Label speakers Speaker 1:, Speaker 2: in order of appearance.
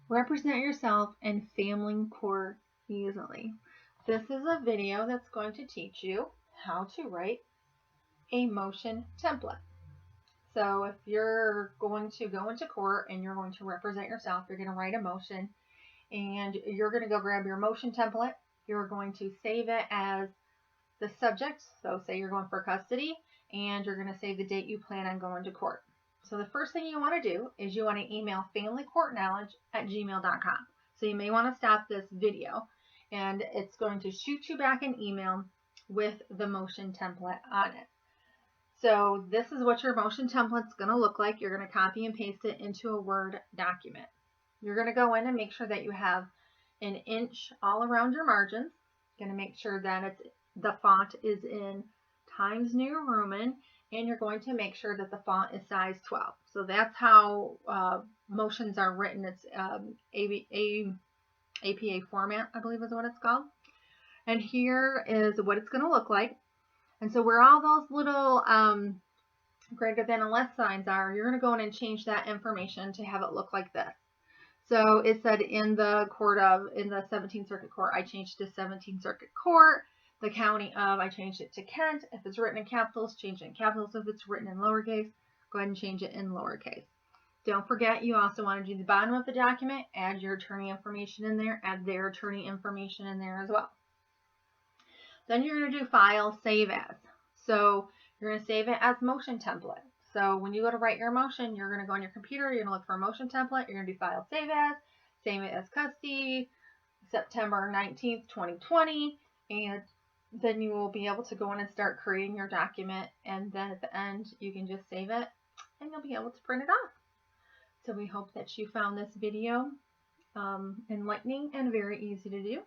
Speaker 1: Represent yourself in family court easily. This is a video that's going to teach you how to write a motion template. So if you're going to go into court and you're going to represent yourself, you're going to write a motion and you're going to go grab your motion template. You're going to save it as the subject. So say you're going for custody and you're going to save the date you plan on going to court. So the first thing you want to do is you want to email familycourtknowledge@gmail.com. So you may want to stop this video and it's going to shoot you back an email with the motion template on it. So this is what your motion template is going to look like. You're going to copy and paste it into a Word document. You're going to go in and make sure that you have an inch all around your margins. You're going to make sure that the font is in Times New Roman, and you're going to make sure that the font is size 12. So that's how motions are written. It's APA format, I believe is what it's called. And here is what it's going to look like. And so where all those little greater than and less signs are, you're going to go in and change that information to have it look like this. So it said in the 17th Circuit Court, I changed to 17th Circuit Court. The county of, I changed it to Kent. If it's written in capitals, change it in capitals. If it's written in lowercase, go ahead and change it in lowercase. Don't forget, you also want to do the bottom of the document, add your attorney information in there, add their attorney information in there as well. Then you're going to do File, Save As. So you're going to save it as motion template. So when you go to write your motion, you're going to go on your computer, you're going to look for a motion template, you're going to do File, Save it as custody, September 19th, 2020, and then you will be able to go in and start creating your document, and then at the end you can just save it and you'll be able to print it off. So we hope that you found this video enlightening and very easy to do.